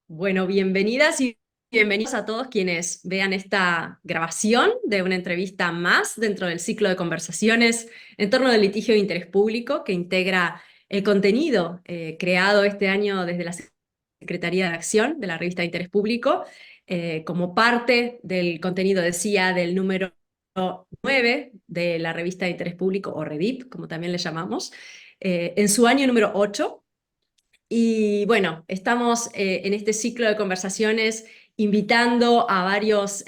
Bueno, bienvenidas y bienvenidos a todos quienes vean esta grabación de una entrevista más dentro del ciclo de conversaciones en torno del litigio de interés público que integra el contenido creado este año desde la Secretaría de Acción de la revista de Interés Público como parte del contenido, decía, del número 9 de la revista de Interés Público, o REDIP, como también le llamamos, en su año número 8. Y bueno, estamos en este ciclo de conversaciones invitando a varios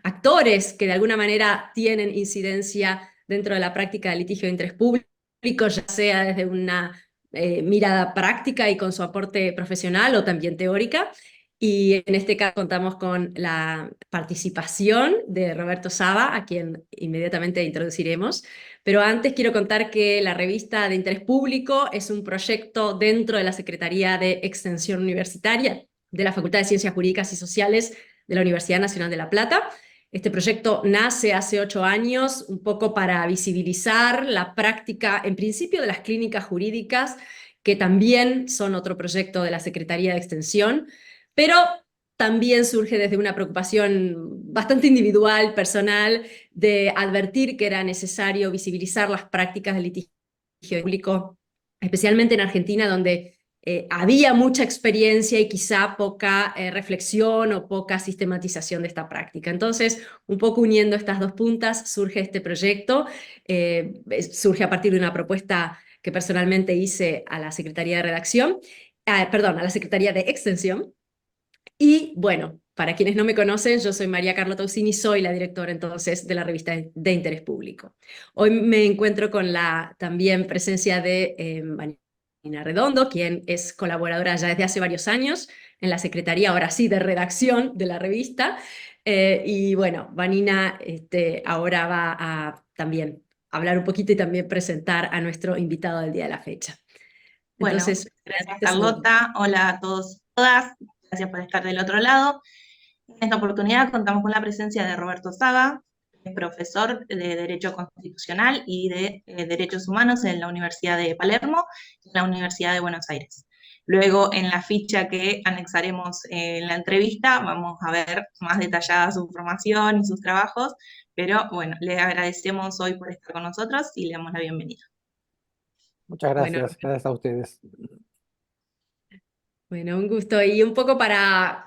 actores que de alguna manera tienen incidencia dentro de la práctica del litigio de interés público, ya sea desde una mirada práctica y con su aporte profesional o también teórica. Y en este caso contamos con la participación de Roberto Saba, a quien inmediatamente introduciremos. Pero antes quiero contar que la revista de interés público es un proyecto dentro de la Secretaría de Extensión Universitaria de la Facultad de Ciencias Jurídicas y Sociales de la Universidad Nacional de La Plata. Este proyecto nace hace 8 años un poco para visibilizar la práctica, en principio, de las clínicas jurídicas, que también son otro proyecto de la Secretaría de Extensión, pero también surge desde una preocupación bastante individual, personal, de advertir que era necesario visibilizar las prácticas del litigio público, especialmente en Argentina, donde había mucha experiencia y quizá poca reflexión o poca sistematización de esta práctica. Entonces, un poco uniendo estas dos puntas, surge este proyecto, surge a partir de una propuesta que personalmente hice a la Secretaría de Redacción, perdón, a la Secretaría de Extensión, y bueno, para quienes no me conocen, yo soy María Carlota Usini, soy la directora entonces de la revista de Interés Público. Hoy me encuentro con la también presencia de Vanina Redondo, quien es colaboradora ya desde hace varios años en la Secretaría, ahora sí, de redacción de la revista. Y bueno, Vanina ahora va a también hablar un poquito y también presentar a nuestro invitado del día de la fecha. Bueno, Entonces, gracias este es un- Carlota. Hola a todos y todas. Gracias por estar del otro lado. En esta oportunidad contamos con la presencia de Roberto Saga, que es profesor de Derecho Constitucional y de Derechos Humanos en la Universidad de Palermo y en la Universidad de Buenos Aires. Luego, en la ficha que anexaremos en la entrevista, vamos a ver más detallada su formación y sus trabajos, pero bueno, le agradecemos hoy por estar con nosotros y le damos la bienvenida. Andreas. Muchas Bueno, gracias, gracias a ustedes. Bueno, un gusto. Y un poco para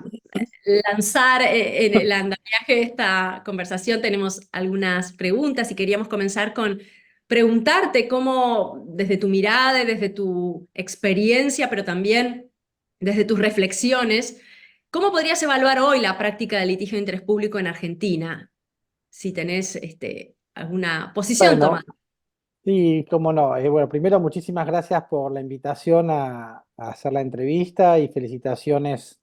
lanzar en el andamiaje de esta conversación, tenemos algunas preguntas y queríamos comenzar con preguntarte cómo, desde tu mirada, y desde tu experiencia, pero también desde tus reflexiones, ¿cómo podrías evaluar hoy la práctica del litigio de interés público en Argentina? Si tenés alguna posición tomada. Bueno, sí, cómo no. Bueno, primero, muchísimas gracias por la invitación a hacer la entrevista y felicitaciones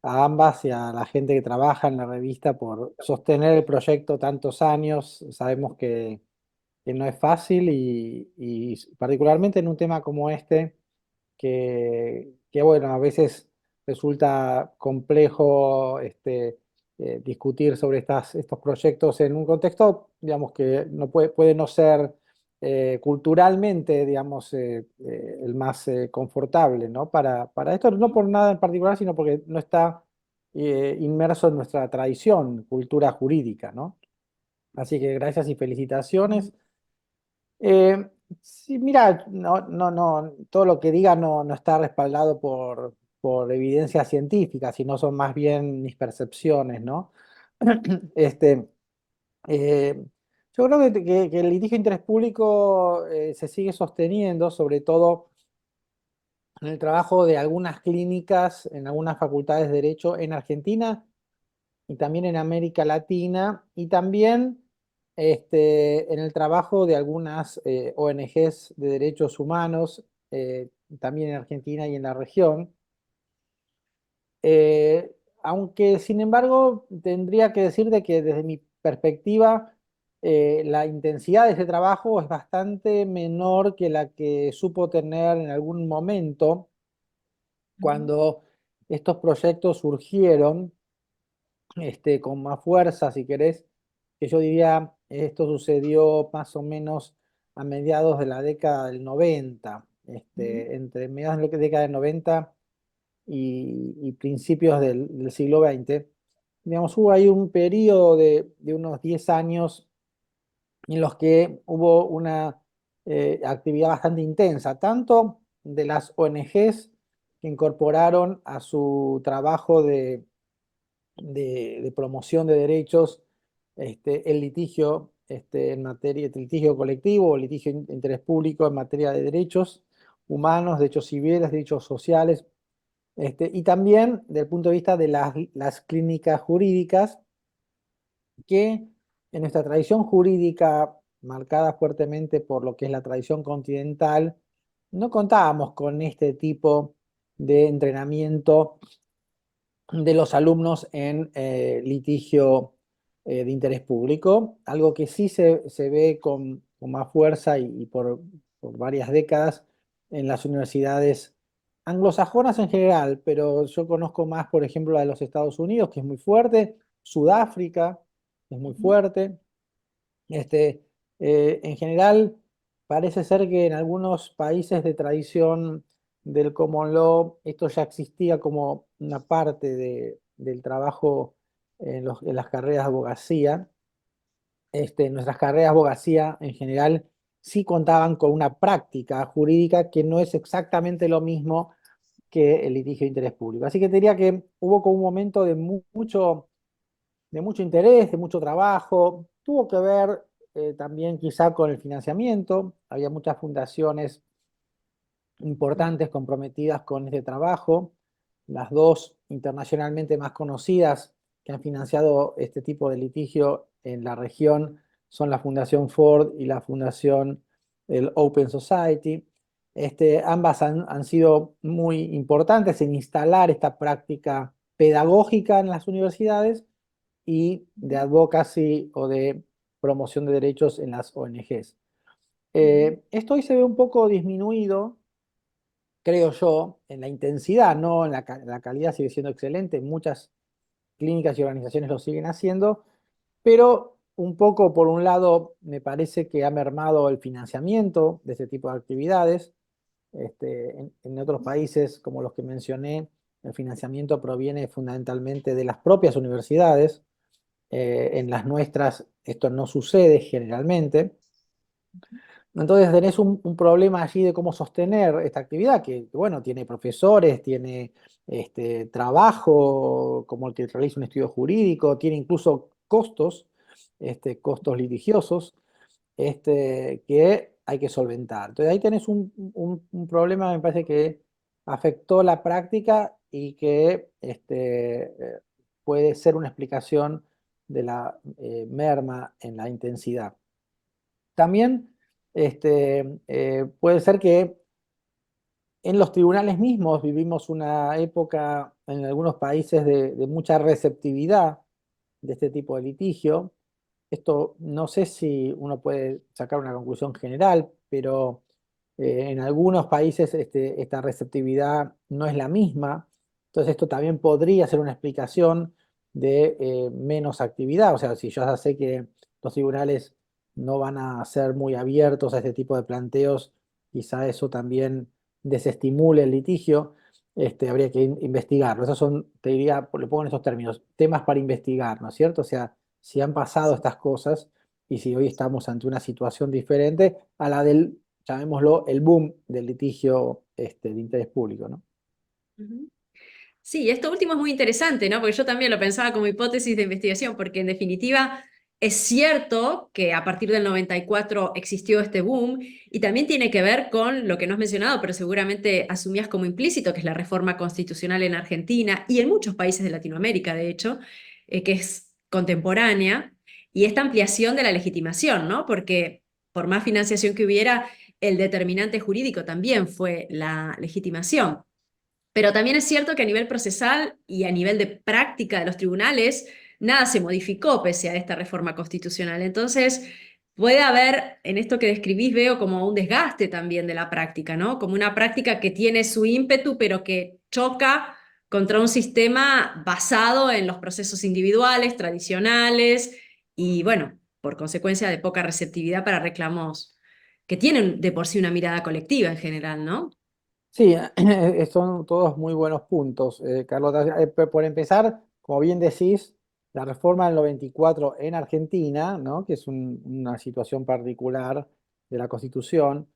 a ambas y a la gente que trabaja en la revista por sostener el proyecto tantos años. Sabemos que no es fácil y particularmente en un tema como este, que bueno, a veces resulta complejo discutir sobre estos proyectos en un contexto, digamos, que no puede no ser culturalmente, digamos, el más confortable, ¿no? Para esto, no por nada en particular, sino porque no está inmerso en nuestra tradición, cultura jurídica, ¿no? Así que gracias y felicitaciones. Eh, sí, mira, no, todo lo que diga no está respaldado por evidencia científica, sino son más bien mis percepciones, ¿no? Este, eh, yo creo que el litigio de interés público se sigue sosteniendo, sobre todo en el trabajo de algunas clínicas, en algunas facultades de Derecho en Argentina y también en América Latina, y también en el trabajo de algunas ONGs de derechos humanos, también en Argentina y en la región. Eh, Aunque, sin embargo, tendría que decir de que desde mi perspectiva, la intensidad de ese trabajo es bastante menor que la que supo tener en algún momento cuando estos proyectos surgieron con más fuerza, si querés, que yo diría, esto sucedió más o menos a mediados de la década del 90, entre mediados de la década del 90 y principios del siglo XX, digamos, hubo ahí un periodo de unos 10 años en los que hubo una actividad bastante intensa, tanto de las ONGs que incorporaron a su trabajo de promoción de derechos el litigio en materia de litigio colectivo o litigio de interés público en materia de derechos humanos, derechos civiles, derechos sociales, y también desde el punto de vista de las clínicas jurídicas que en nuestra tradición jurídica, marcada fuertemente por lo que es la tradición continental, no contábamos con este tipo de entrenamiento de los alumnos en litigio de interés público, algo que sí se ve con más fuerza y por varias décadas en las universidades anglosajonas en general, pero yo conozco más, por ejemplo, la de los Estados Unidos, que es muy fuerte, Sudáfrica es muy fuerte. Este, en general, parece ser que en algunos países de tradición del common law, esto ya existía como una parte del trabajo en las carreras de abogacía. Nuestras carreras de abogacía en general sí contaban con una práctica jurídica que no es exactamente lo mismo que el litigio de interés público. Así que te diría que hubo como un momento de mucho interés, de mucho trabajo. Tuvo que ver también quizá con el financiamiento. Había muchas fundaciones importantes comprometidas con este trabajo. Las dos internacionalmente más conocidas que han financiado este tipo de litigio en la región son la Fundación Ford y la Fundación el Open Society. Ambas han sido muy importantes en instalar esta práctica pedagógica en las universidades y de advocacy o de promoción de derechos en las ONGs. Esto hoy se ve un poco disminuido, creo yo, en la intensidad, no en la calidad sigue siendo excelente, muchas clínicas y organizaciones lo siguen haciendo, pero un poco por un lado me parece que ha mermado el financiamiento de este tipo de actividades. En otros países, como los que mencioné, el financiamiento proviene fundamentalmente de las propias universidades. En las nuestras esto no sucede generalmente. Entonces tenés un problema allí de cómo sostener esta actividad, que bueno, tiene profesores, tiene trabajo como el que realiza un estudio jurídico, tiene incluso costos, costos litigiosos, que hay que solventar. Entonces ahí tenés un problema, me parece que afectó la práctica y que puede ser una explicación de la merma en la intensidad. También puede ser que en los tribunales mismos vivimos una época en algunos países de mucha receptividad de este tipo de litigio. Esto no sé si uno puede sacar una conclusión general, pero en algunos países esta receptividad no es la misma. Entonces esto también podría ser una explicación de menos actividad. O sea, si yo ya sé que los tribunales no van a ser muy abiertos a este tipo de planteos, quizá eso también desestimule el litigio. Habría que investigarlo. Esos son, te diría, lo pongo en esos términos, temas para investigar, ¿no es cierto? O sea, si han pasado estas cosas y si hoy estamos ante una situación diferente a la del, llamémoslo, el boom del litigio de interés público, ¿no? Ujú. Sí, esto último es muy interesante, ¿no? Porque yo también lo pensaba como hipótesis de investigación, porque en definitiva es cierto que a partir del 94 existió este boom y también tiene que ver con lo que no has mencionado, pero seguramente asumías como implícito, que es la reforma constitucional en Argentina y en muchos países de Latinoamérica, de hecho, que es contemporánea, y esta ampliación de la legitimación, ¿no? Porque por más financiación que hubiera, el determinante jurídico también fue la legitimación. Pero también es cierto que a nivel procesal y a nivel de práctica de los tribunales, nada se modificó pese a esta reforma constitucional. Entonces, puede haber, en esto que describís, veo como un desgaste también de la práctica, ¿no? Como una práctica que tiene su ímpetu, pero que choca contra un sistema basado en los procesos individuales, tradicionales, y bueno, por consecuencia de poca receptividad para reclamos que tienen de por sí una mirada colectiva en general, ¿no? Sí, son todos muy buenos puntos, Carlota. Por empezar, como bien decís, la reforma del 94 en Argentina, ¿no? Que es una situación particular de la Constitución,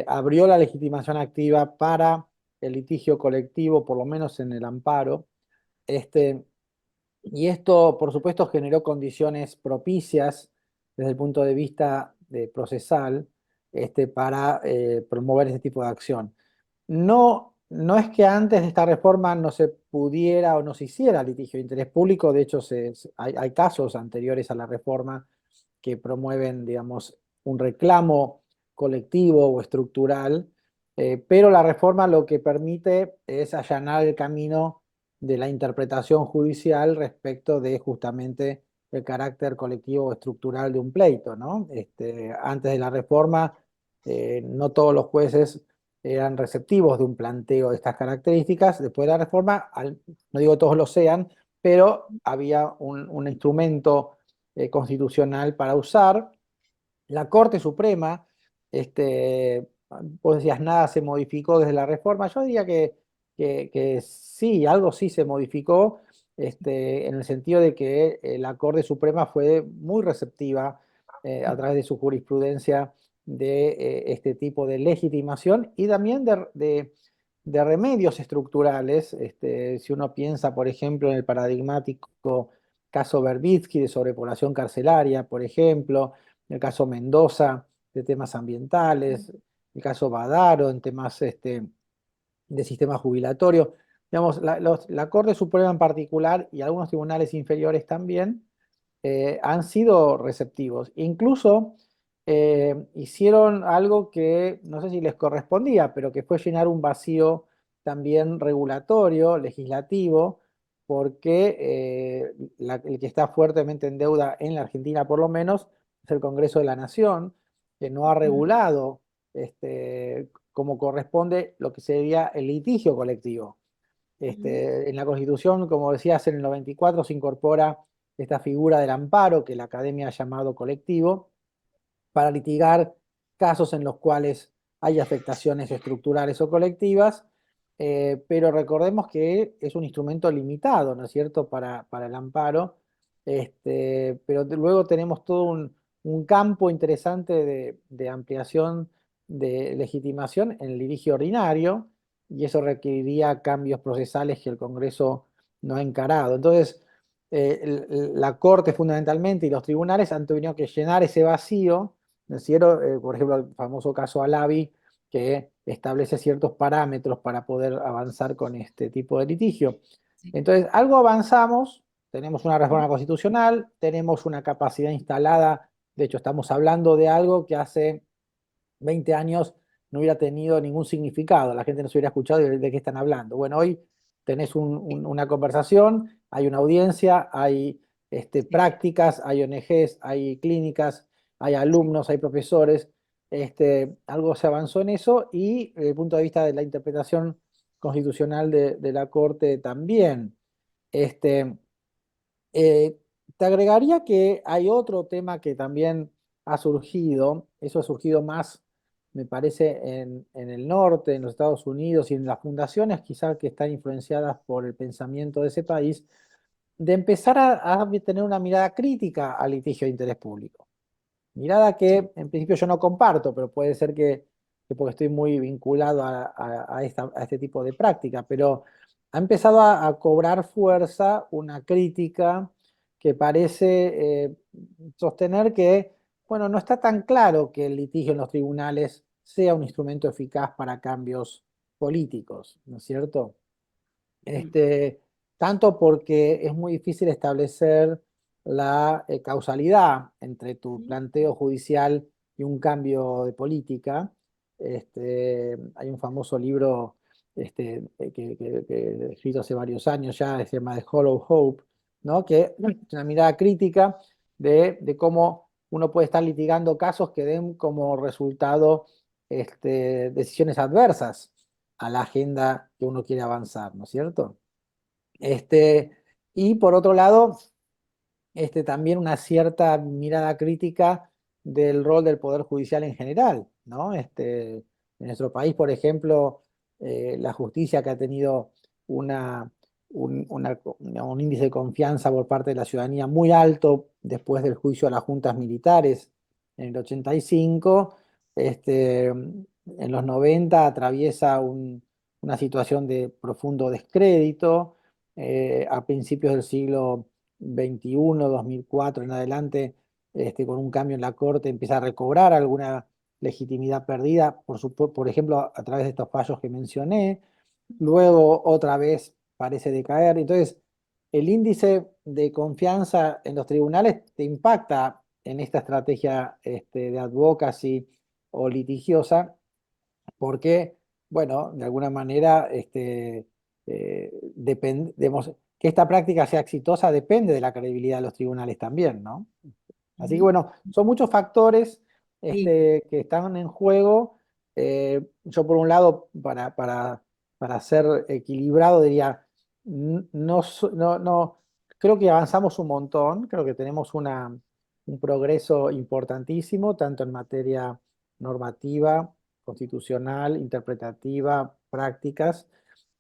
abrió la legitimación activa para el litigio colectivo, por lo menos en el amparo. Este, y esto, por supuesto, generó condiciones propicias desde el punto de vista procesal, para promover este tipo de acción. No es que antes de esta reforma no se pudiera o no se hiciera litigio de interés público, de hecho hay casos anteriores a la reforma que promueven, digamos, un reclamo colectivo o estructural, pero la reforma lo que permite es allanar el camino de la interpretación judicial respecto de justamente el carácter colectivo o estructural de un pleito, ¿no? Antes de la reforma, no todos los jueces eran receptivos de un planteo de estas características. Después de la reforma, no digo todos lo sean, pero había un instrumento constitucional para usar. La Corte Suprema, vos decías, nada se modificó desde la reforma. Yo diría que sí, algo sí se modificó, en el sentido de que la Corte Suprema fue muy receptiva a través de su jurisprudencia de este tipo de legitimación y también de remedios estructurales. Si uno piensa, por ejemplo, en el paradigmático caso Verbitsky de sobrepoblación carcelaria, por ejemplo, el caso Mendoza de temas ambientales, el caso Badaro en temas de sistema jubilatorio. Digamos, la Corte Suprema en particular y algunos tribunales inferiores también han sido receptivos. Incluso hicieron algo que no sé si les correspondía, pero que fue llenar un vacío también regulatorio, legislativo, porque el que está fuertemente en deuda en la Argentina por lo menos es el Congreso de la Nación, que no ha regulado como corresponde lo que sería el litigio colectivo. En la Constitución, como decías, en el 94 se incorpora esta figura del amparo que la Academia ha llamado colectivo para litigar casos en los cuales hay afectaciones estructurales o colectivas, pero recordemos que es un instrumento limitado, ¿no es cierto?, para el amparo. Pero luego tenemos todo un campo interesante de ampliación de legitimación en el litigio ordinario, y eso requeriría cambios procesales que el Congreso no ha encarado. Entonces, la Corte fundamentalmente y los tribunales han tenido que llenar ese vacío, ¿no es cierto? Por ejemplo, el famoso caso Alavi, que establece ciertos parámetros para poder avanzar con este tipo de litigio. Sí. Entonces, algo avanzamos, tenemos una reforma constitucional, tenemos una capacidad instalada, de hecho estamos hablando de algo que hace 20 años no hubiera tenido ningún significado, la gente no se hubiera escuchado de qué están hablando. Bueno, hoy tenés una conversación, hay una audiencia, hay prácticas, hay ONGs, hay clínicas, hay alumnos, hay profesores. Algo se avanzó en eso y desde el punto de vista de la interpretación constitucional de la Corte también. Este, eh, Te agregaría que hay otro tema que también ha surgido, eso ha surgido más, me parece, en el norte, en los Estados Unidos y en las fundaciones quizás que están influenciadas por el pensamiento de ese país, de empezar a tener una mirada crítica al litigio de interés público. Mirada Sí. que en principio yo no comparto, pero puede ser que porque estoy muy vinculado a este tipo de práctica, pero ha empezado a cobrar fuerza una crítica que parece sostener que, bueno, no está tan claro que el litigio en los tribunales sea un instrumento eficaz para cambios políticos, ¿no es cierto? Mm. este, Tanto porque es muy difícil establecer la causalidad entre tu planteo judicial y un cambio de política. Hay un famoso libro que escrito hace varios años ya, se llama The Hollow Hope, ¿no? Que es una mirada crítica de cómo uno puede estar litigando casos que den como resultado decisiones adversas a la agenda que uno quiere avanzar, ¿no es cierto? Este, y por otro lado, también una cierta mirada crítica del rol del Poder Judicial en general, ¿no? En nuestro país, por ejemplo, la justicia que ha tenido una, un índice de confianza por parte de la ciudadanía muy alto después del juicio a las juntas militares en el 85, en los 90 atraviesa una situación de profundo descrédito. A principios del siglo XXI, 2004 en adelante, con un cambio en la Corte, empieza a recobrar alguna legitimidad perdida, por ejemplo, a través de estos fallos que mencioné. Luego, otra vez, parece decaer. Entonces, el índice de confianza en los tribunales te impacta en esta estrategia de advocacy o litigiosa, porque, bueno, de alguna manera, que esta práctica sea exitosa depende de la credibilidad de los tribunales también, ¿no? Así que Ujú. bueno, son muchos factores Sí, que están en juego. Yo por un lado, para ser equilibrado, diría, no, creo que avanzamos un montón, creo que tenemos un progreso importantísimo, tanto en materia normativa, constitucional, interpretativa, prácticas,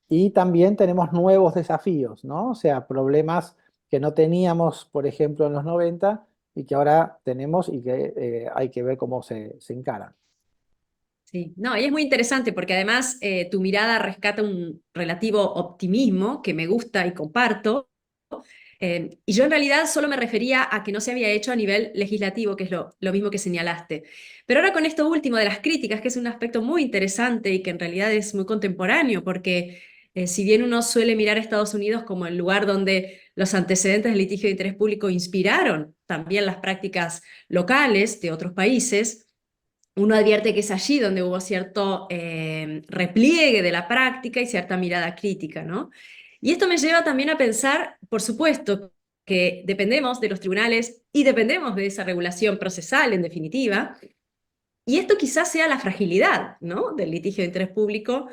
y también tenemos nuevos desafíos, ¿no? O sea, problemas que no teníamos, por ejemplo, en los 90 y que ahora tenemos y que hay que ver cómo se encaran. sí. No, y es muy interesante porque además tu mirada rescata un relativo optimismo que me gusta y comparto. Y yo en realidad solo me refería a que no se había hecho a nivel legislativo, que es lo mismo que señalaste. Pero ahora con esto último de las críticas, que es un aspecto muy interesante y que en realidad es muy contemporáneo, porque si bien uno suele mirar a Estados Unidos como el lugar donde los antecedentes del litigio de interés público inspiraron también las prácticas locales de otros países, uno advierte que es allí donde hubo cierto repliegue de la práctica y cierta mirada crítica, ¿no? Y esto me lleva también a pensar, por supuesto, que dependemos de los tribunales y dependemos de esa regulación procesal, en definitiva, y esto quizás sea la fragilidad, ¿no?, del litigio de interés público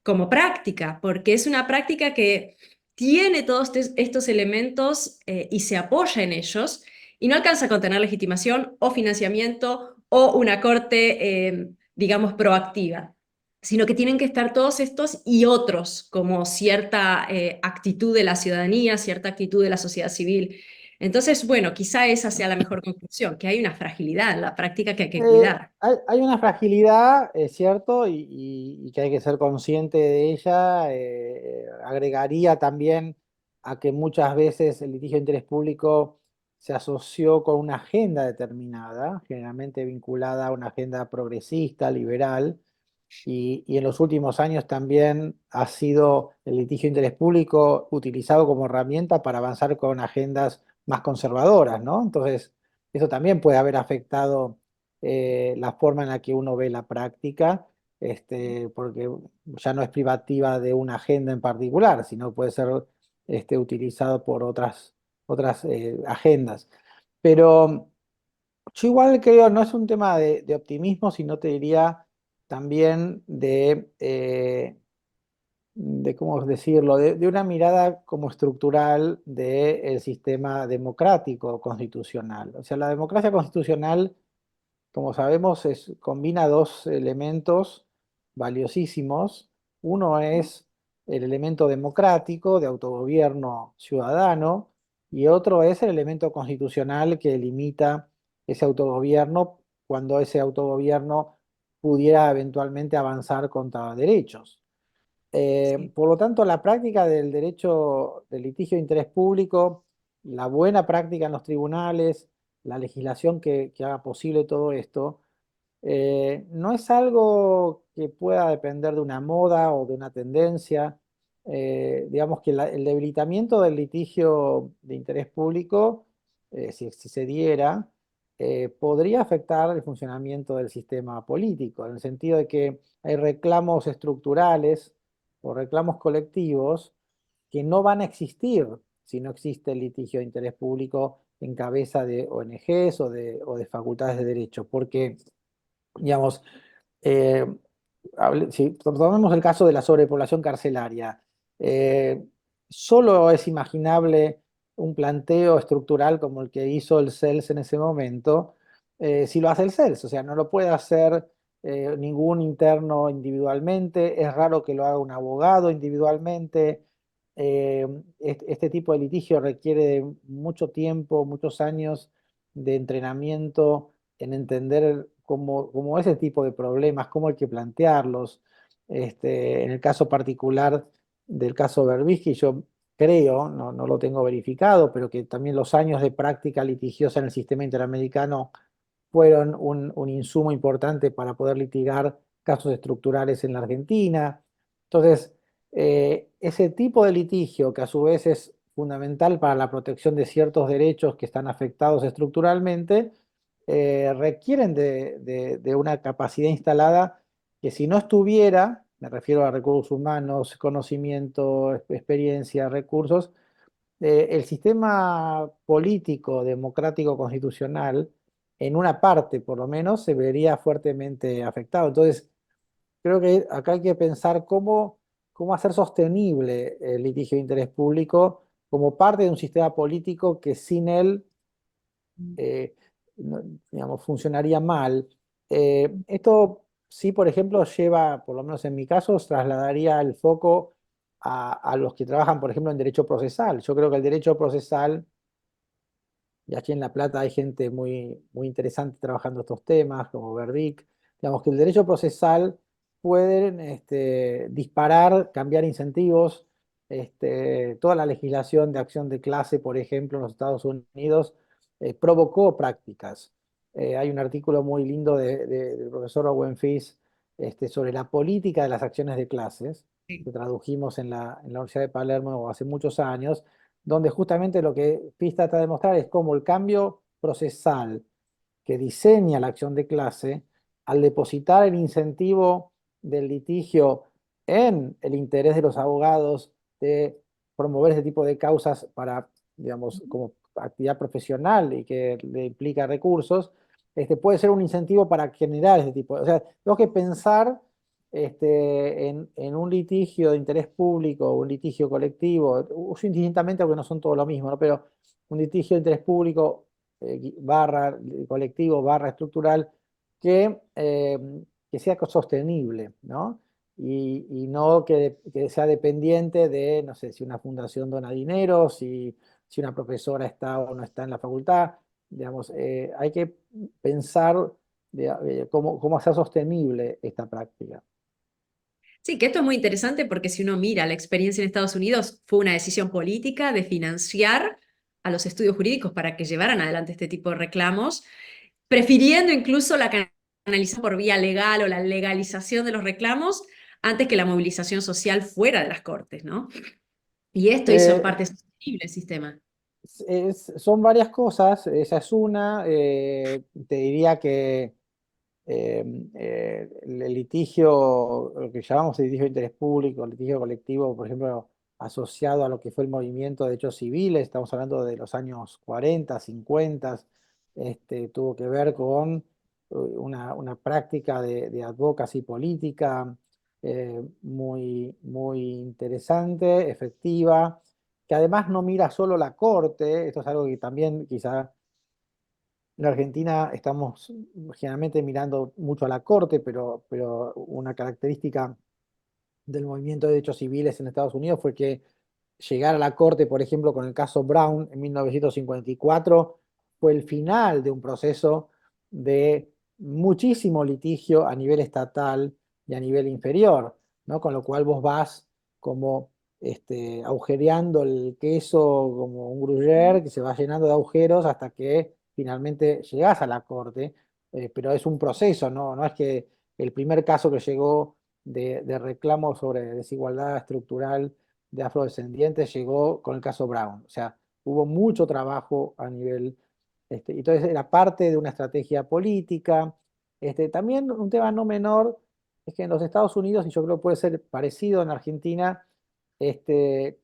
como práctica, porque es una práctica que tiene todos estos elementos y se apoya en ellos y no alcanza con tener legitimación o financiamiento o una corte, digamos, proactiva, sino que tienen que estar todos estos y otros, como cierta actitud de la ciudadanía, cierta actitud de la sociedad civil. Entonces, bueno, quizá esa sea la mejor conclusión, que hay una fragilidad en la práctica que hay que cuidar. Hay una fragilidad, es cierto, y que hay que ser consciente de ella. Agregaría también a que muchas veces el litigio de interés público se asoció con una agenda determinada, generalmente vinculada a una agenda progresista, liberal, y en los últimos años también ha sido el litigio de interés público utilizado como herramienta para avanzar con agendas más conservadoras, ¿no? Entonces, eso también puede haber afectado la forma en la que uno ve la práctica, porque ya no es privativa de una agenda en particular, sino puede ser utilizado por otras agendas. Pero yo igual creo, no es un tema de optimismo, sino te diría también de ¿cómo decirlo?, de una mirada como estructural del sistema democrático constitucional. O sea, la democracia constitucional, como sabemos, combina dos elementos valiosísimos. Uno es el elemento democrático de autogobierno ciudadano y otro es el elemento constitucional que limita ese autogobierno cuando ese autogobierno pudiera eventualmente avanzar contra derechos. Sí, Por lo tanto, la práctica del derecho del litigio de interés público, la buena práctica en los tribunales, la legislación que haga posible todo esto, no es algo que pueda depender de una moda o de una tendencia. Digamos que el debilitamiento del litigio de interés público, si se diera, podría afectar el funcionamiento del sistema político, en el sentido de que hay reclamos estructurales o reclamos colectivos que no van a existir si no existe el litigio de interés público en cabeza de ONGs o de facultades de derecho, porque digamos, eh, si tomamos el caso de la sobrepoblación carcelaria, eh, solo es imaginable un planteo estructural como el que hizo el CELS en ese momento, si lo hace el CELS, o sea, no lo puede hacer ningún interno individualmente, es raro que lo haga un abogado individualmente. Este tipo de litigio requiere de mucho tiempo, muchos años de entrenamiento en entender cómo ese tipo de problemas, cómo hay que plantearlos. En el caso particular del caso Berbisky, yo creo, no lo tengo verificado, pero que también los años de práctica litigiosa en el sistema interamericano fueron un insumo importante para poder litigar casos estructurales en la Argentina. Entonces, ese tipo de litigio, que a su vez es fundamental para la protección de ciertos derechos que están afectados estructuralmente, requieren de una capacidad instalada que, si no estuviera, me refiero a recursos humanos, conocimiento, experiencia, recursos, el sistema político, democrático, constitucional, en una parte por lo menos, se vería fuertemente afectado. Entonces, creo que acá hay que pensar cómo hacer sostenible el litigio de interés público como parte de un sistema político que sin él, eh, digamos, funcionaría mal. Esto sí, por ejemplo, lleva, por lo menos en mi caso, trasladaría el foco a los que trabajan, por ejemplo, en derecho procesal. Yo creo que el derecho procesal, y aquí en La Plata hay gente muy interesante trabajando estos temas, como Verdic. Digamos que el derecho procesal puede disparar, cambiar incentivos. Toda la legislación de acción de clase, por ejemplo, en los Estados Unidos, provocó prácticas. Hay un artículo muy lindo del profesor Owen Fish sobre la política de las acciones de clases, que tradujimos en la Universidad de Palermo hace muchos años, donde justamente lo que PIS trata de demostrar es cómo el cambio procesal que diseña la acción de clase, al depositar el incentivo del litigio en el interés de los abogados de promover ese tipo de causas para, digamos, como actividad profesional y que le implica recursos, puede ser un incentivo para generar ese tipo. O sea, tengo que pensar en un litigio de interés público, un litigio colectivo, uso indistintamente porque no son todo lo mismo, ¿no? Pero un litigio de interés público barra colectivo, barra estructural, que sea sostenible, ¿no? Y no que sea dependiente de, no sé, si una fundación dona dinero, si una profesora está o no está en la facultad. Digamos, hay que pensar cómo hacer sostenible esta práctica. Sí, que esto es muy interesante porque si uno mira la experiencia en Estados Unidos, fue una decisión política de financiar a los estudios jurídicos para que llevaran adelante este tipo de reclamos, prefiriendo incluso la canalización por vía legal o la legalización de los reclamos antes que la movilización social fuera de las cortes, ¿no? Y esto hizo en Eh, parte sostenible el sistema. Son varias cosas, esa es una. Te diría que el litigio, lo que llamamos el litigio de interés público, el litigio colectivo, por ejemplo, asociado a lo que fue el movimiento de derechos civiles, estamos hablando de los años 40, 50, tuvo que ver con una práctica de advocacy política muy interesante, efectiva, que además no mira solo la corte. Esto es algo que también quizá en Argentina estamos generalmente mirando mucho a la corte, pero una característica del movimiento de derechos civiles en Estados Unidos fue que llegar a la corte, por ejemplo, con el caso Brown en 1954, fue el final de un proceso de muchísimo litigio a nivel estatal y a nivel inferior, ¿no? Con lo cual vos vas como agujereando el queso como un gruyère que se va llenando de agujeros hasta que finalmente llegás a la corte. Pero es un proceso, ¿no? No es que el primer caso que llegó de reclamo sobre desigualdad estructural de afrodescendientes llegó con el caso Brown. O sea, hubo mucho trabajo a nivel, entonces era parte de una estrategia política. También un tema no menor es que en los Estados Unidos, y yo creo que puede ser parecido en Argentina,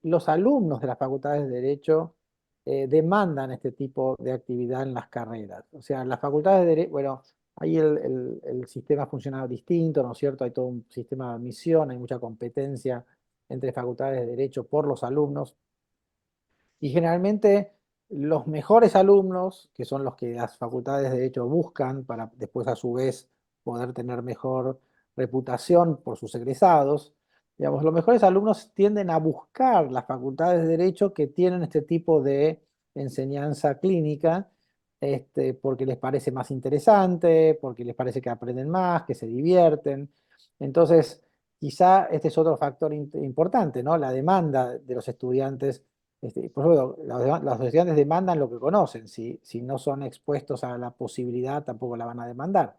los alumnos de las facultades de Derecho demandan este tipo de actividad en las carreras. O sea, las facultades de Derecho, bueno, ahí el sistema funciona distinto, ¿no es cierto? Hay todo un sistema de admisión, hay mucha competencia entre facultades de Derecho por los alumnos. Y generalmente los mejores alumnos, que son los que las facultades de Derecho buscan para después a su vez poder tener mejor reputación por sus egresados. Digamos, los mejores alumnos tienden a buscar las facultades de Derecho que tienen este tipo de enseñanza clínica, porque les parece más interesante, porque les parece que aprenden más, que se divierten. Entonces, quizá este es otro factor importante, ¿no? La demanda de los estudiantes. Por ejemplo, los estudiantes demandan lo que conocen. Si no son expuestos a la posibilidad, tampoco la van a demandar.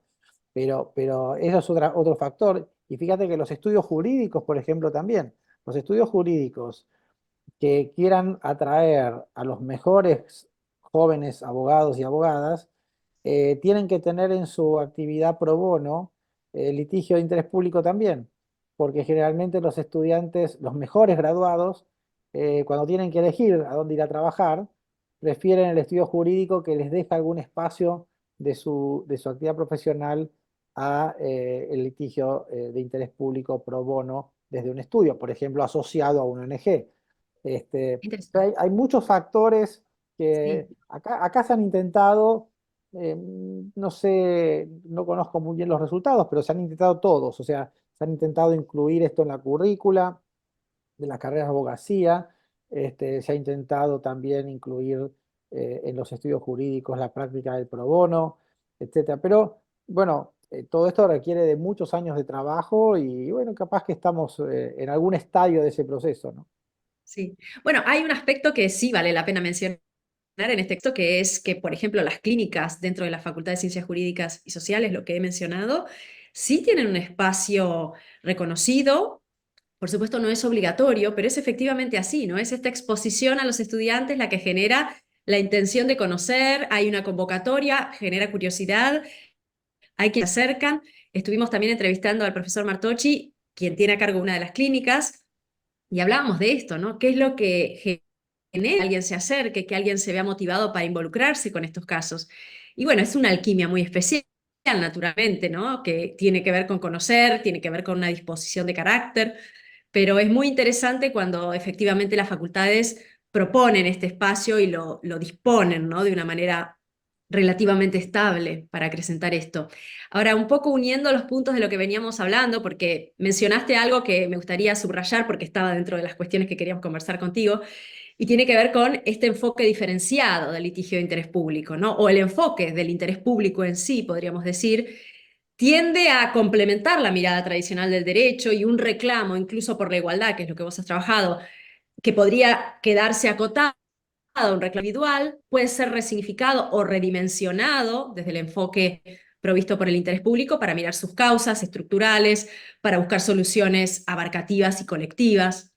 Pero eso es otro factor. Y fíjate que los estudios jurídicos, por ejemplo, también. Los estudios jurídicos que quieran atraer a los mejores jóvenes abogados y abogadas, tienen que tener en su actividad pro bono litigio de interés público también, porque generalmente los estudiantes, los mejores graduados, cuando tienen que elegir a dónde ir a trabajar, prefieren el estudio jurídico que les deja algún espacio de su actividad profesional a el litigio de interés público pro bono desde un estudio, por ejemplo, asociado a una ONG. Interesante. Hay muchos factores Sí, que acá se han intentado, no sé, no conozco muy bien los resultados, pero se han intentado todos, o sea, se han intentado incluir esto en la currícula de las carreras de abogacía, se ha intentado también incluir en los estudios jurídicos la práctica del pro bono, etcétera. Pero bueno, todo esto requiere de muchos años de trabajo y bueno, capaz que estamos en algún estadio de ese proceso, ¿no? sí. Bueno, hay un aspecto que sí vale la pena mencionar en este texto, que es que, por ejemplo, las clínicas dentro de la Facultad de Ciencias Jurídicas y Sociales, lo que he mencionado, sí tienen un espacio reconocido. Por supuesto, no es obligatorio, pero es efectivamente así, ¿no? Es esta exposición a los estudiantes la que genera la intención de conocer, hay una convocatoria, genera curiosidad, hay quienes se acercan. Estuvimos también entrevistando al profesor Martocci, quien tiene a cargo una de las clínicas, y hablábamos de esto, ¿no? ¿Qué es lo que genera que alguien se acerque, que alguien se vea motivado para involucrarse con estos casos? Y bueno, es una alquimia muy especial, naturalmente, ¿no? Que tiene que ver con conocer, tiene que ver con una disposición de carácter, pero es muy interesante cuando efectivamente las facultades proponen este espacio y lo disponen, ¿no? De una manera relativamente estable para acrecentar esto. Ahora, un poco uniendo los puntos de lo que veníamos hablando, porque mencionaste algo que me gustaría subrayar porque estaba dentro de las cuestiones que queríamos conversar contigo, y tiene que ver con este enfoque diferenciado del litigio de interés público, ¿no? O el enfoque del interés público en sí, podríamos decir, tiende a complementar la mirada tradicional del derecho y un reclamo, incluso por la igualdad, que es lo que vos has trabajado, que podría quedarse acotado a un reclamo individual, puede ser resignificado o redimensionado desde el enfoque provisto por el interés público para mirar sus causas estructurales, para buscar soluciones abarcativas y colectivas.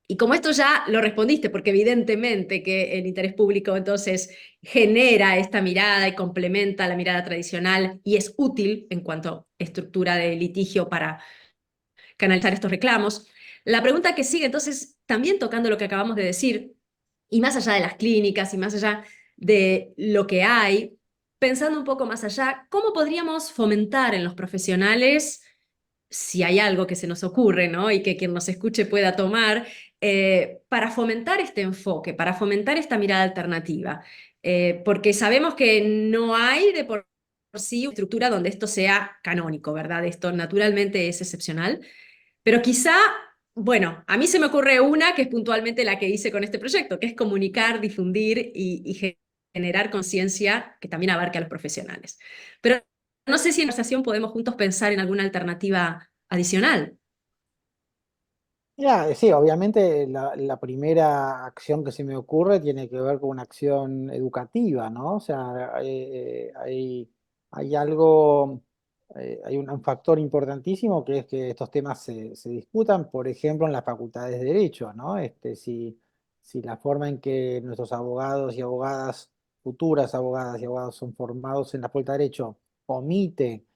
Y como esto ya lo respondiste, porque evidentemente que el interés público entonces genera esta mirada y complementa la mirada tradicional y es útil en cuanto a estructura de litigio para canalizar estos reclamos. La pregunta que sigue entonces, también tocando lo que acabamos de decir, y más allá de las clínicas y más allá de lo que hay, pensando un poco más allá, ¿cómo podríamos fomentar en los profesionales, si hay algo que se nos ocurre, ¿no? Y que quien nos escuche pueda tomar, para fomentar este enfoque, para fomentar esta mirada alternativa? Porque sabemos que no hay de por sí una estructura donde esto sea canónico, ¿verdad? Esto naturalmente es excepcional, pero quizá, bueno, a mí se me ocurre una que es puntualmente la que hice con este proyecto, que es comunicar, difundir y generar conciencia que también abarque a los profesionales. Pero no sé si en la conversación podemos juntos pensar en alguna alternativa adicional. Ya, sí, obviamente la primera acción que se me ocurre tiene que ver con una acción educativa, ¿no? O sea, hay algo, hay un factor importantísimo que es que estos temas se discutan, por ejemplo, en las facultades de Derecho, ¿no? Si la forma en que nuestros abogados y abogadas, futuras abogadas y abogados son formados en la Facultad de Derecho, omite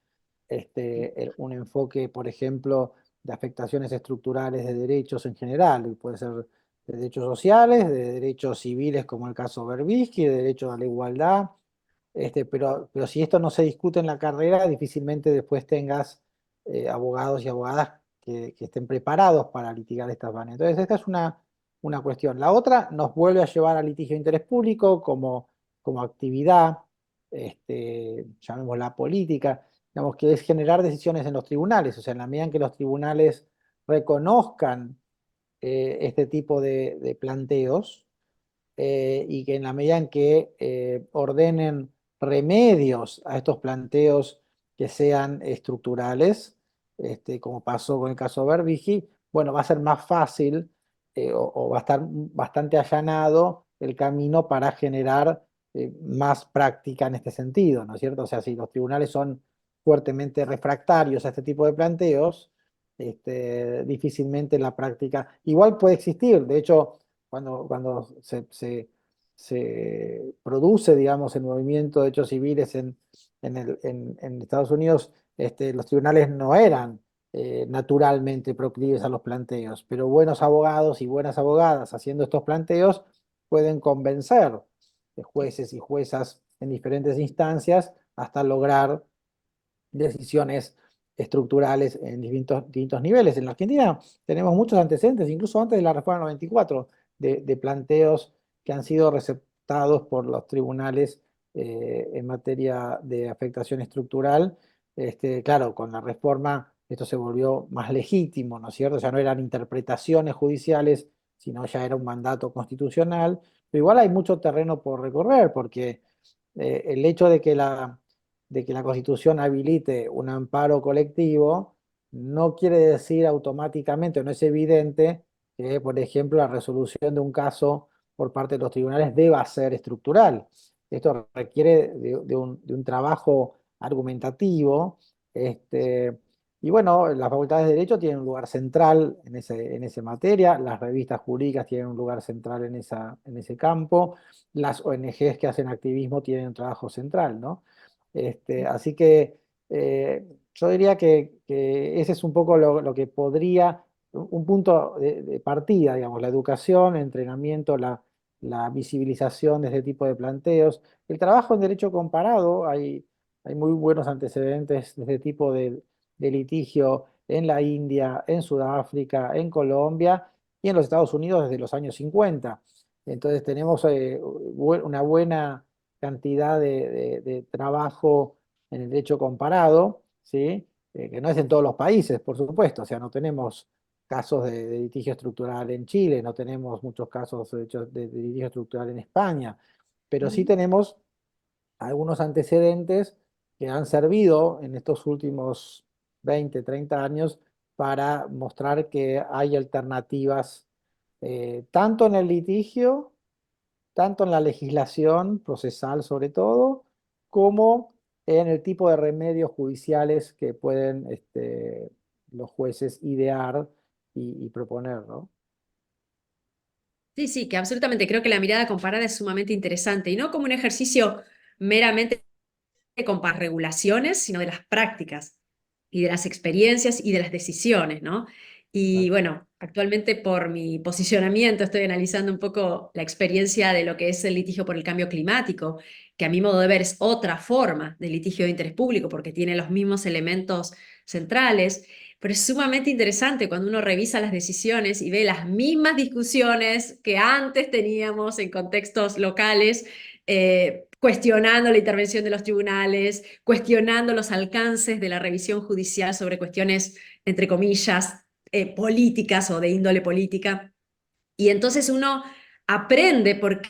un enfoque, por ejemplo, de afectaciones estructurales de derechos en general, y puede ser de derechos sociales, de derechos civiles como el caso Berbisky, de derecho a la igualdad, pero si esto no se discute en la carrera, difícilmente después tengas abogados y abogadas que estén preparados para litigar estas vanas. Entonces, esta es una cuestión. La otra nos vuelve a llevar al litigio de interés público como actividad, llamémosla política. digamos, que es generar decisiones en los tribunales, o sea, en la medida en que los tribunales reconozcan este tipo de planteos, y que en la medida en que ordenen remedios a estos planteos que sean estructurales, como pasó con el caso Berbigi, bueno, va a ser más fácil, o va a estar bastante allanado el camino para generar más práctica en este sentido, ¿no es cierto? O sea, si los tribunales son fuertemente refractarios a este tipo de planteos, difícilmente la práctica igual puede existir. De hecho, cuando se produce, digamos, el movimiento de hechos civiles en Estados Unidos, los tribunales no eran naturalmente proclives a los planteos, pero buenos abogados y buenas abogadas haciendo estos planteos pueden convencer de jueces y juezas en diferentes instancias hasta lograr decisiones estructurales en distintos niveles. En la Argentina tenemos muchos antecedentes, incluso antes de la reforma del 94, de planteos que han sido receptados por los tribunales en materia de afectación estructural. Claro, con la reforma esto se volvió más legítimo, ¿no es cierto? Ya no eran interpretaciones judiciales, sino ya era un mandato constitucional. Pero igual hay mucho terreno por recorrer, porque el hecho de que la Constitución habilite un amparo colectivo, no quiere decir automáticamente, o no es evidente que, por ejemplo, la resolución de un caso por parte de los tribunales deba ser estructural. Esto requiere de un trabajo argumentativo, y bueno, las facultades de Derecho tienen un lugar central en esa materia, las revistas jurídicas tienen un lugar central en ese campo, las ONGs que hacen activismo tienen un trabajo central, ¿no? Así que yo diría que ese es un poco lo que podría, un punto de partida, digamos, la educación, el entrenamiento, la visibilización de este tipo de planteos. El trabajo en derecho comparado, hay muy buenos antecedentes de este tipo de litigio en la India, en Sudáfrica, en Colombia y en los Estados Unidos desde los años 50. Entonces tenemos una buena cantidad de trabajo en el derecho comparado, ¿sí? Que no es en todos los países, por supuesto, o sea, no tenemos casos de litigio estructural en Chile, no tenemos muchos casos de litigio estructural en España, pero sí Ujú. tenemos algunos antecedentes que han servido en estos últimos 20, 30 años para mostrar que hay alternativas, tanto en el litigio, tanto en la legislación procesal sobre todo, como en el tipo de remedios judiciales que pueden los jueces idear y proponer, ¿no? Sí, sí, que absolutamente creo que la mirada comparada es sumamente interesante y no como un ejercicio meramente con regulaciones, sino de las prácticas y de las experiencias y de las decisiones, ¿no? Y Claro. bueno, actualmente por mi posicionamiento estoy analizando un poco la experiencia de lo que es el litigio por el cambio climático, que a mi modo de ver es otra forma de litigio de interés público porque tiene los mismos elementos centrales, pero es sumamente interesante cuando uno revisa las decisiones y ve las mismas discusiones que antes teníamos en contextos locales, cuestionando la intervención de los tribunales, cuestionando los alcances de la revisión judicial sobre cuestiones, entre comillas, políticas o de índole política. Y entonces uno aprende porque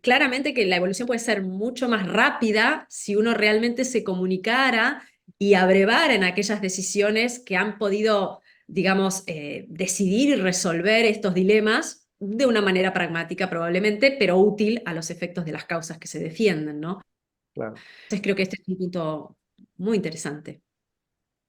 claramente que la evolución puede ser mucho más rápida si uno realmente se comunicara y abrevara en aquellas decisiones que han podido, digamos, decidir y resolver estos dilemas de una manera pragmática probablemente, pero útil a los efectos de las causas que se defienden, ¿no? Claro. Entonces creo que este es un punto muy interesante.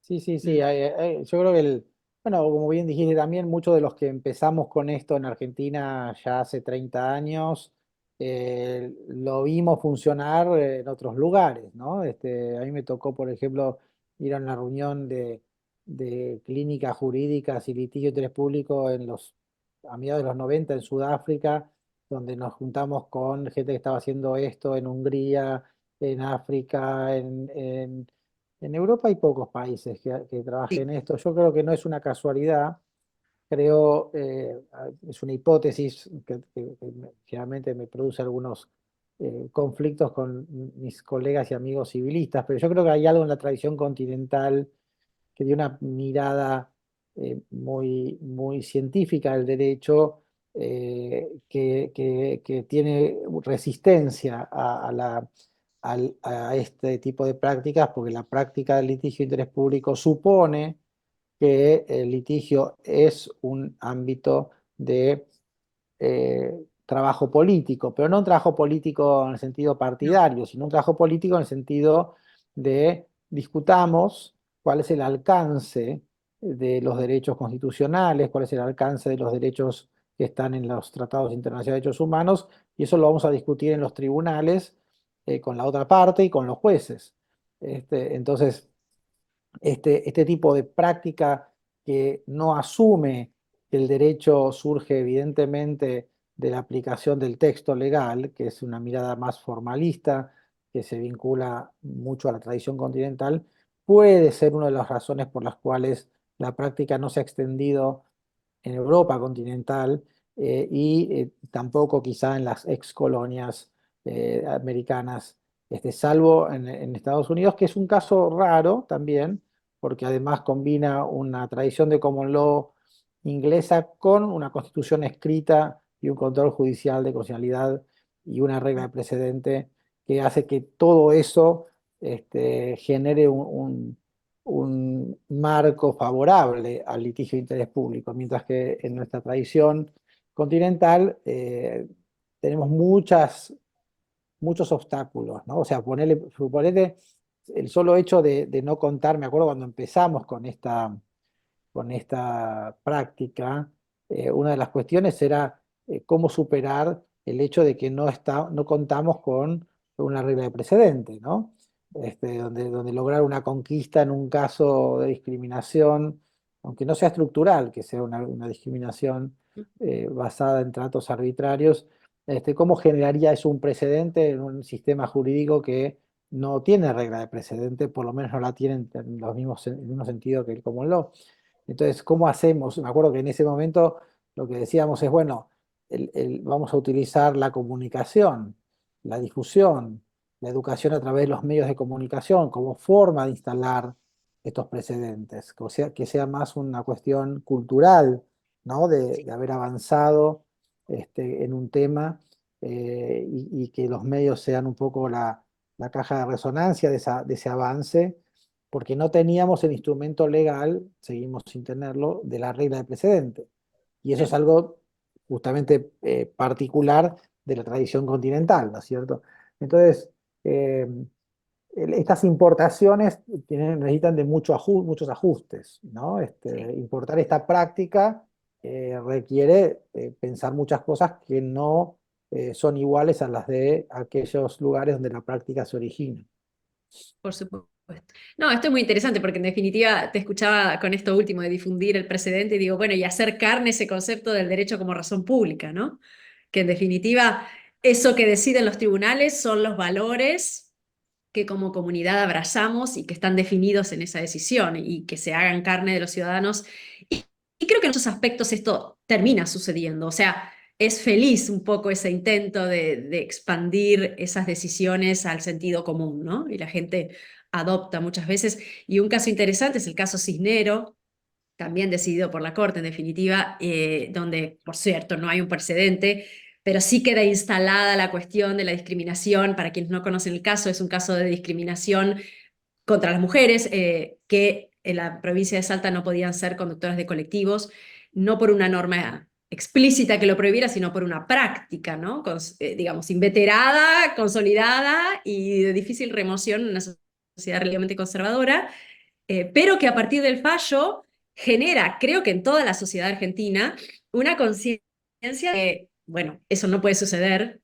Sí, sí, sí. Mm. Yo creo que bueno, como bien dijiste también, muchos de los que empezamos con esto en Argentina ya hace 30 años, lo vimos funcionar en otros lugares, ¿no? A mí me tocó, por ejemplo, ir a una reunión de clínicas jurídicas y litigio de interés público a mediados de los 90 en Sudáfrica, donde nos juntamos con gente que estaba haciendo esto en Hungría, en África, en Europa hay pocos países que Sí. trabajen esto. Yo creo que no es una casualidad, creo, es una hipótesis que generalmente me produce algunos conflictos con mis colegas y amigos civilistas, pero yo creo que hay algo en la tradición continental que dio una mirada muy, muy científica del derecho, que tiene resistencia a este tipo de prácticas, porque la práctica del litigio de interés público supone que el litigio es un ámbito de trabajo político, pero no un trabajo político en el sentido No, partidario, sino un trabajo político en el sentido de discutamos cuál es el alcance de los derechos constitucionales, cuál es el alcance de los derechos que están en los tratados internacionales de derechos humanos, y eso lo vamos a discutir en los tribunales con la otra parte y con los jueces. Entonces, este tipo de práctica que no asume que el derecho surge evidentemente de la aplicación del texto legal, que es una mirada más formalista, que se vincula mucho a la tradición continental, puede ser una de las razones por las cuales la práctica no se ha extendido en Europa continental y tampoco quizá en las ex colonias americanas, salvo en Estados Unidos, que es un caso raro también, porque además combina una tradición de common law inglesa con una constitución escrita y un control judicial de constitucionalidad y una regla de precedente que hace que todo eso genere un marco favorable al litigio de interés público, mientras que en nuestra tradición continental tenemos muchos obstáculos, ¿no? O sea, suponete el solo hecho de no contar, me acuerdo cuando empezamos con esta práctica, una de las cuestiones era cómo superar el hecho de que no contamos con una regla de precedente, ¿no? Donde lograr una conquista en un caso de discriminación, aunque no sea estructural, que sea una discriminación basada en tratos arbitrarios, ¿cómo generaría eso un precedente en un sistema jurídico que no tiene regla de precedente, por lo menos no la tiene en en el mismo sentido que el common law? Entonces, ¿cómo hacemos? Me acuerdo que en ese momento lo que decíamos es, bueno, vamos a utilizar la comunicación, la difusión, la educación a través de los medios de comunicación como forma de instalar estos precedentes, que sea más una cuestión cultural, ¿no? De haber avanzado en un tema y que los medios sean un poco la caja de resonancia de ese avance porque no teníamos el instrumento legal, seguimos sin tenerlo, de la regla de precedente. Y eso es sí, algo justamente particular de la tradición continental, ¿no es cierto? Entonces, eh, estas importaciones necesitan de muchos ajustes, ¿no? sí. Importar esta práctica requiere pensar muchas cosas que no son iguales a las de aquellos lugares donde la práctica se origina. Por supuesto. No, esto es muy interesante porque en definitiva te escuchaba con esto último de difundir el precedente y digo, bueno, y hacer carne ese concepto del derecho como razón pública, ¿no? Que en definitiva eso que deciden los tribunales son los valores que como comunidad abrazamos y que están definidos en esa decisión y que se hagan carne de los ciudadanos. Y, y creo que en muchos aspectos esto termina sucediendo, o sea, es feliz un poco ese intento de expandir esas decisiones al sentido común, ¿no? Y la gente adopta muchas veces. Y un caso interesante es el caso Cisnero, también decidido por la Corte en definitiva, donde, por cierto, no hay un precedente, pero sí queda instalada la cuestión de la discriminación. Para quienes no conocen el caso, es un caso de discriminación contra las mujeres, que en la provincia de Salta no podían ser conductoras de colectivos, no por una norma explícita que lo prohibiera, sino por una práctica, ¿no? Digamos, inveterada, consolidada y de difícil remoción en una sociedad relativamente conservadora, pero que a partir del fallo genera, creo que en toda la sociedad argentina, una conciencia de, bueno, eso no puede suceder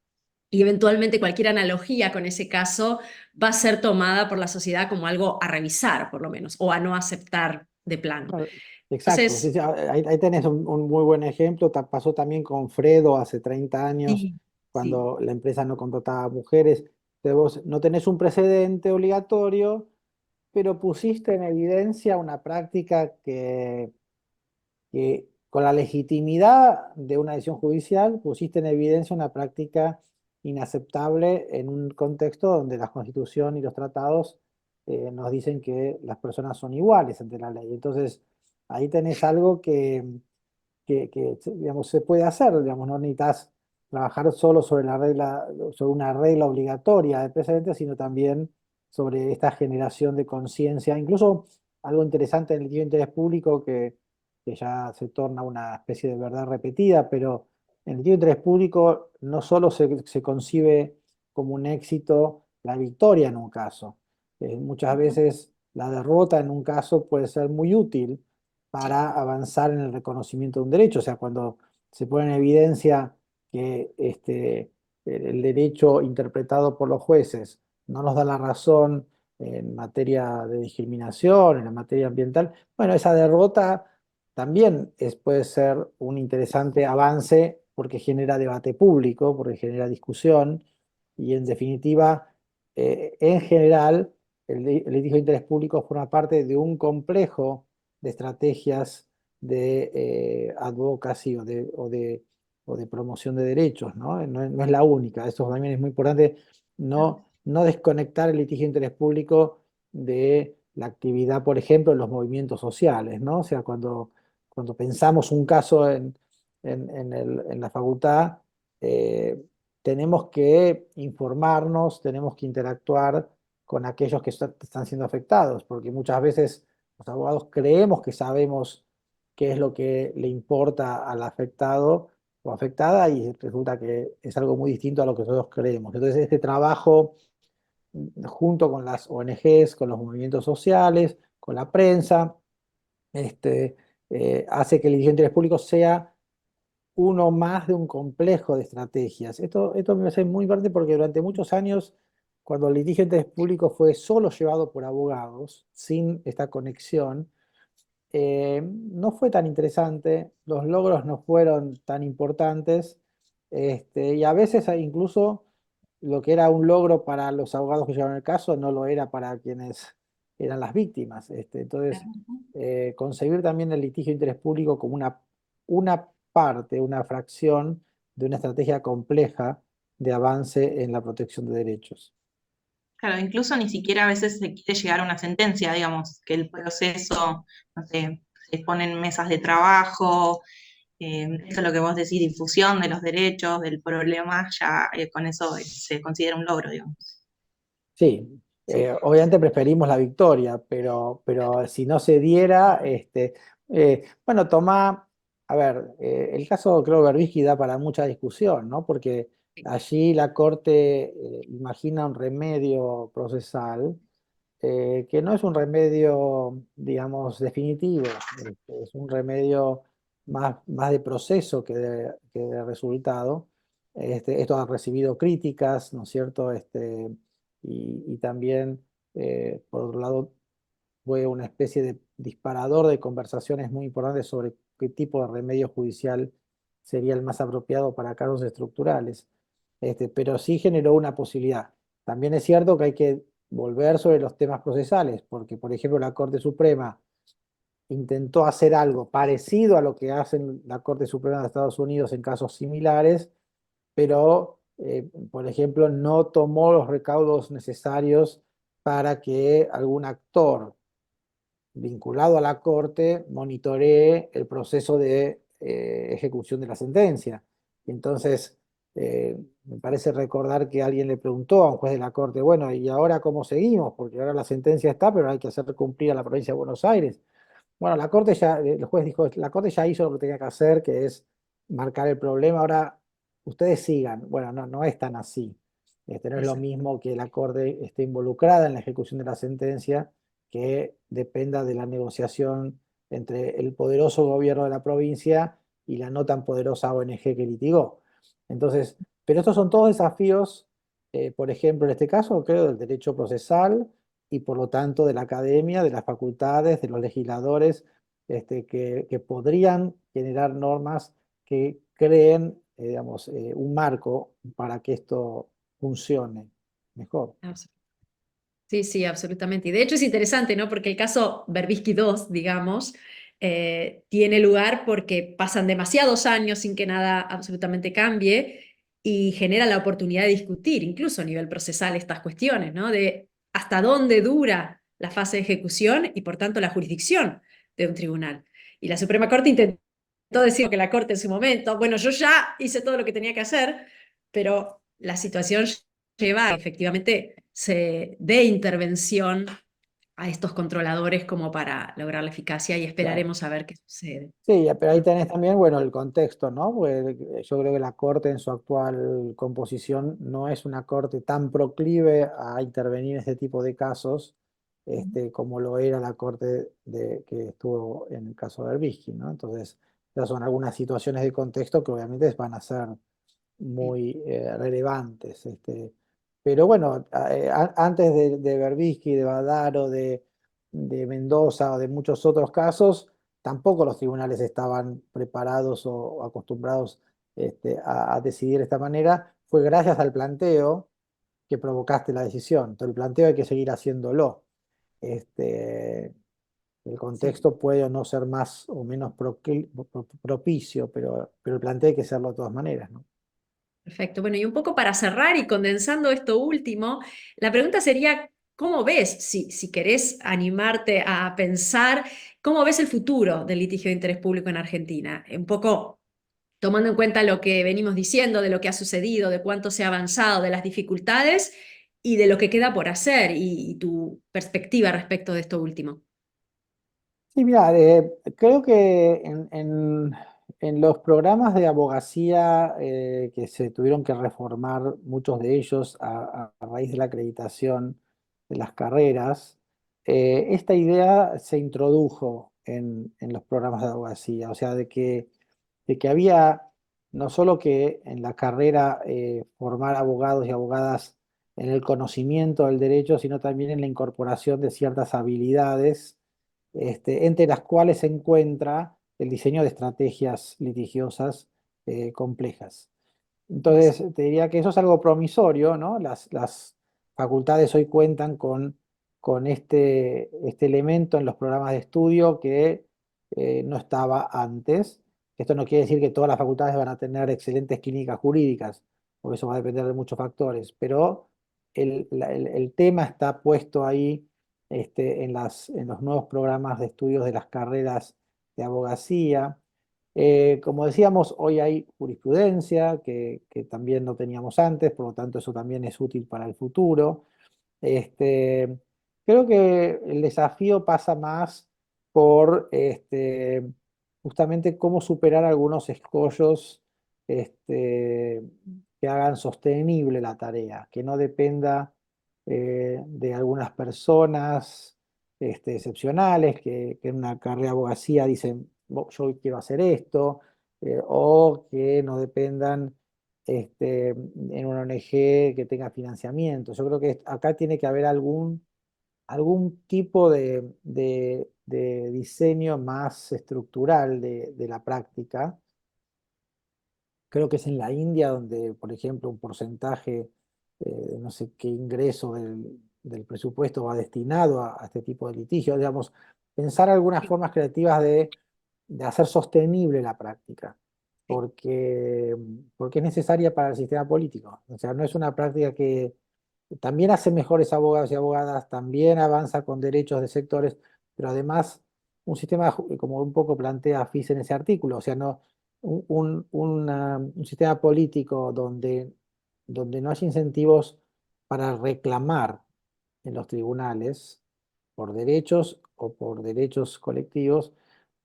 y eventualmente cualquier analogía con ese caso va a ser tomada por la sociedad como algo a revisar, por lo menos, o a no aceptar de plano. Ah, exacto, sí, Entonces, sí, ahí tenés un muy buen ejemplo. Pasó también con Fredo hace 30 años, sí, sí, cuando la empresa no contrataba mujeres. Entonces vos no tenés un precedente obligatorio, pero pusiste en evidencia una práctica que con la legitimidad de una decisión judicial, pusiste en evidencia una práctica inaceptable en un contexto donde la Constitución y los tratados nos dicen que las personas son iguales ante la ley. Entonces, ahí tenés algo que, digamos, se puede hacer, digamos, no necesitas trabajar solo sobre la regla, sobre una regla obligatoria de precedentes, sino también sobre esta generación de conciencia. Incluso algo interesante en el litigio de interés público que ya se torna una especie de verdad repetida, pero en el litigio de interés público no solo se concibe como un éxito la victoria en un caso, muchas veces la derrota en un caso puede ser muy útil para avanzar en el reconocimiento de un derecho. O sea, cuando se pone en evidencia que el derecho interpretado por los jueces no nos da la razón en materia de discriminación, en la materia ambiental, bueno, esa derrota también puede ser un interesante avance porque genera debate público, porque genera discusión y en definitiva, en general, el litigio de interés público forma parte de un complejo de estrategias de advocacy o de promoción de derechos, ¿no? No es la única, eso también es muy importante, no desconectar el litigio de interés público de la actividad, por ejemplo, en los movimientos sociales, ¿no? O sea, cuando pensamos un caso en la facultad, eh, tenemos que informarnos, tenemos que interactuar con aquellos que están siendo afectados, porque muchas veces los abogados creemos que sabemos qué es lo que le importa al afectado o afectada y resulta que es algo muy distinto a lo que nosotros creemos. Entonces, este trabajo junto con las ONGs, con los movimientos sociales, con la prensa, este, hace que el dirigente de interés público sea uno más de un complejo de estrategias. Esto me parece muy importante porque durante muchos años, cuando el litigio de interés público fue solo llevado por abogados, sin esta conexión, no fue tan interesante, los logros no fueron tan importantes, y a veces incluso lo que era un logro para los abogados que llevaban el caso no lo era para quienes eran las víctimas. Entonces, concebir también el litigio de interés público como una parte, una fracción de una estrategia compleja de avance en la protección de derechos. Claro, incluso ni siquiera a veces se quiere llegar a una sentencia, digamos, que el proceso, no sé, se ponen mesas de trabajo, eso es lo que vos decís, difusión de los derechos, del problema, ya con eso se considera un logro, digamos. Sí, Sí, obviamente preferimos la victoria, pero si no se diera, bueno, toma, a ver, el caso creo Berbisky da para mucha discusión, ¿no? Porque allí la Corte imagina un remedio procesal que no es un remedio, digamos, definitivo, es un remedio más de proceso que de resultado. Esto ha recibido críticas, ¿no es cierto? Y también, por otro lado, fue una especie de disparador de conversaciones muy importantes sobre qué tipo de remedio judicial sería el más apropiado para casos estructurales. Pero sí generó una posibilidad. También es cierto que hay que volver sobre los temas procesales, porque, por ejemplo, la Corte Suprema intentó hacer algo parecido a lo que hace la Corte Suprema de Estados Unidos en casos similares, pero, por ejemplo, no tomó los recaudos necesarios para que algún actor vinculado a la Corte monitoree el proceso de ejecución de la sentencia. Entonces, me parece recordar que alguien le preguntó a un juez de la Corte, bueno, ¿y ahora cómo seguimos? Porque ahora la sentencia está, pero hay que hacer cumplir a la provincia de Buenos Aires. Bueno, la Corte ya, el juez dijo, la Corte ya hizo lo que tenía que hacer, que es marcar el problema, ahora ustedes sigan. Bueno, no es tan así. No es lo exacto. mismo que la Corte esté involucrada en la ejecución de la sentencia, que dependa de la negociación entre el poderoso gobierno de la provincia y la no tan poderosa ONG que litigó. Entonces, pero estos son todos desafíos, por ejemplo, en este caso, creo, del derecho procesal y por lo tanto de la academia, de las facultades, de los legisladores, que podrían generar normas que creen, digamos, un marco para que esto funcione mejor. Sí, sí, absolutamente. Y de hecho es interesante, ¿no? Porque el caso Berbisky 2, digamos, tiene lugar porque pasan demasiados años sin que nada absolutamente cambie y genera la oportunidad de discutir, incluso a nivel procesal, estas cuestiones, ¿no? De hasta dónde dura la fase de ejecución y, por tanto, la jurisdicción de un tribunal. Y la Suprema Corte intentó decir que la Corte en su momento, bueno, yo ya hice todo lo que tenía que hacer, pero la situación lleva a que efectivamente se dé intervención a estos controladores como para lograr la eficacia y Claro. esperaremos a ver qué sucede. Sí, pero ahí tenés también, bueno, el contexto, ¿no? Porque yo creo que la Corte en su actual composición no es una Corte tan proclive a intervenir en este tipo de casos, como lo era la Corte que estuvo en el caso de Berbisky, ¿no? Entonces, esas son algunas situaciones de contexto que obviamente van a ser muy relevantes. Pero bueno, antes de Berbisky, de Badaro, de Mendoza o de muchos otros casos, tampoco los tribunales estaban preparados o acostumbrados a decidir de esta manera. Fue gracias al planteo que provocaste la decisión. Entonces, el planteo hay que seguir haciéndolo. Este, el Sí. contexto puede o no ser más o menos propicio, pero el planteo hay que hacerlo de todas maneras, ¿no? Perfecto. Bueno, y un poco para cerrar y condensando esto último, la pregunta sería, ¿cómo ves, si querés animarte a pensar, cómo ves el futuro del litigio de interés público en Argentina? Un poco tomando en cuenta lo que venimos diciendo, de lo que ha sucedido, de cuánto se ha avanzado, de las dificultades y de lo que queda por hacer y tu perspectiva respecto de esto último. Sí, mira, creo que en los programas de abogacía que se tuvieron que reformar, muchos de ellos a raíz de la acreditación de las carreras, esta idea se introdujo en los programas de abogacía, o sea, de que había no solo que en la carrera formar abogados y abogadas en el conocimiento del derecho, sino también en la incorporación de ciertas habilidades entre las cuales se encuentra el diseño de estrategias litigiosas complejas. Entonces, te diría que eso es algo promisorio, ¿no? Las facultades hoy cuentan con este elemento en los programas de estudio que no estaba antes. Esto no quiere decir que todas las facultades van a tener excelentes clínicas jurídicas, porque eso va a depender de muchos factores, pero el tema está puesto ahí en los nuevos programas de estudios de las carreras de abogacía. Como decíamos, hoy hay jurisprudencia que también no teníamos antes, por lo tanto eso también es útil para el futuro. Este, Creo que el desafío pasa más por justamente cómo superar algunos escollos que hagan sostenible la tarea, que no dependa de algunas personas excepcionales que en una carrera de abogacía dicen, Yo quiero hacer esto", o que no dependan en una ONG que tenga financiamiento. Yo creo que acá tiene que haber algún tipo de diseño más estructural de la práctica. Creo que es en la India donde, por ejemplo, un porcentaje, no sé qué ingreso del presupuesto va destinado a este tipo de litigios. Digamos, pensar algunas Sí, formas creativas de hacer sostenible la práctica, sí, porque es necesaria para el sistema político. O sea, no es una práctica que también hace mejores abogados y abogadas, también avanza con derechos de sectores, pero además un sistema, como un poco plantea FIS en ese artículo, o sea, no, un sistema político donde no hay incentivos para reclamar en los tribunales por derechos o por derechos colectivos,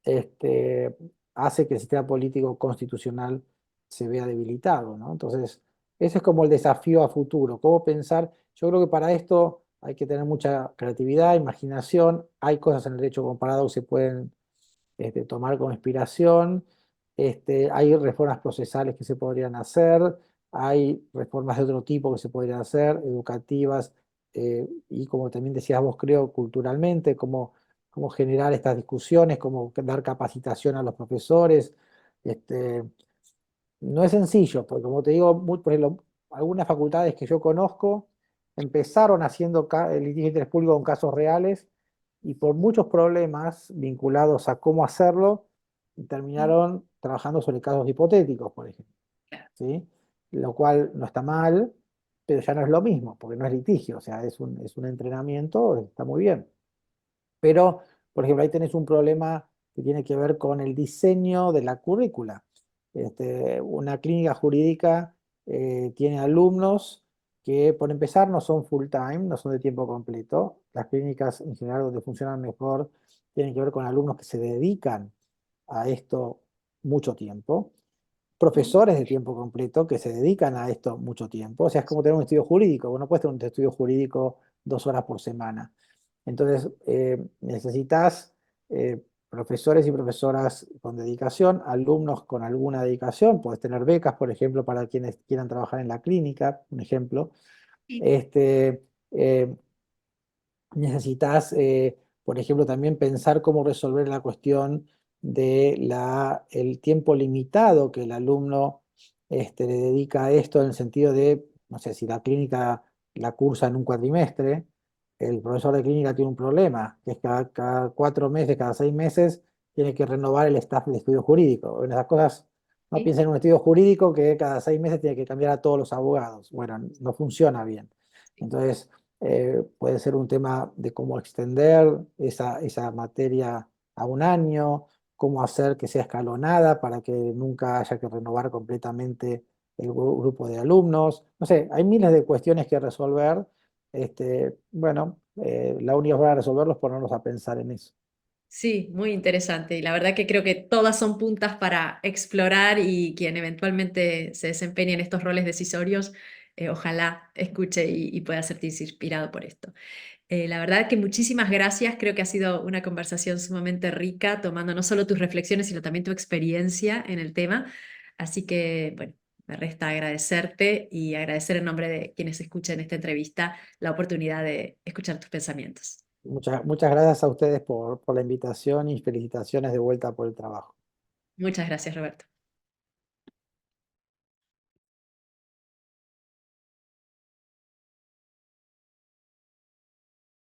este, hace que el sistema político constitucional se vea debilitado, ¿no? Entonces, ese es como el desafío a futuro, cómo pensar. Yo creo que para esto hay que tener mucha creatividad, imaginación, hay cosas en el derecho comparado que se pueden tomar como inspiración. Hay reformas procesales que se podrían hacer, hay reformas de otro tipo que se podrían hacer, educativas, y como también decías vos, creo, culturalmente, cómo generar estas discusiones, cómo dar capacitación a los profesores. Este, no es sencillo, porque como te digo, por ejemplo, algunas facultades que yo conozco empezaron haciendo el litigio de interés público con casos reales y por muchos problemas vinculados a cómo hacerlo, sí, terminaron trabajando sobre casos hipotéticos, por ejemplo. claro. ¿Sí? lo cual no está mal, pero ya no es lo mismo, porque no es litigio, o sea, es un entrenamiento, está muy bien. Pero, por ejemplo, ahí tenés un problema que tiene que ver con el diseño de la currícula. Una clínica jurídica tiene alumnos que, por empezar, no son full time, no son de tiempo completo. Las clínicas en general donde funcionan mejor tienen que ver con alumnos que se dedican a esto mucho tiempo. Profesores de tiempo completo que se dedican a esto mucho tiempo. O sea, es como tener un estudio jurídico. Vos no puedes tener un estudio jurídico 2 horas por semana. Entonces, necesitas profesores y profesoras con dedicación, alumnos con alguna dedicación. Puedes tener becas, por ejemplo, para quienes quieran trabajar en la clínica, un ejemplo. Sí. Este, eh, necesitas, por ejemplo, también pensar cómo resolver la cuestión de el tiempo limitado que el alumno le dedica a esto, en el sentido de, no sé, si la clínica la cursa en un cuatrimestre, el profesor de clínica tiene un problema, que es cada 4 meses, cada 6 meses, tiene que renovar el staff del estudio jurídico. En esas cosas, no Sí. piensa en un estudio jurídico que cada 6 meses tiene que cambiar a todos los abogados. Bueno, no funciona bien. Entonces, puede ser un tema de cómo extender esa materia a un año, cómo hacer que sea escalonada para que nunca haya que renovar completamente el grupo de alumnos. No sé, hay miles de cuestiones que resolver. Bueno, la única forma de resolverlos es ponernos a pensar en eso. Sí, muy interesante. Y la verdad que creo que todas son puntas para explorar y quien eventualmente se desempeñe en estos roles decisorios, ojalá escuche y pueda sentirse inspirado por esto. La verdad que muchísimas gracias. Creo que ha sido una conversación sumamente rica, tomando no solo tus reflexiones, sino también tu experiencia en el tema. Así que, bueno, me resta agradecerte y agradecer en nombre de quienes escuchen esta entrevista la oportunidad de escuchar tus pensamientos. Muchas gracias a ustedes por la invitación y felicitaciones de vuelta por el trabajo. Muchas gracias, Roberto.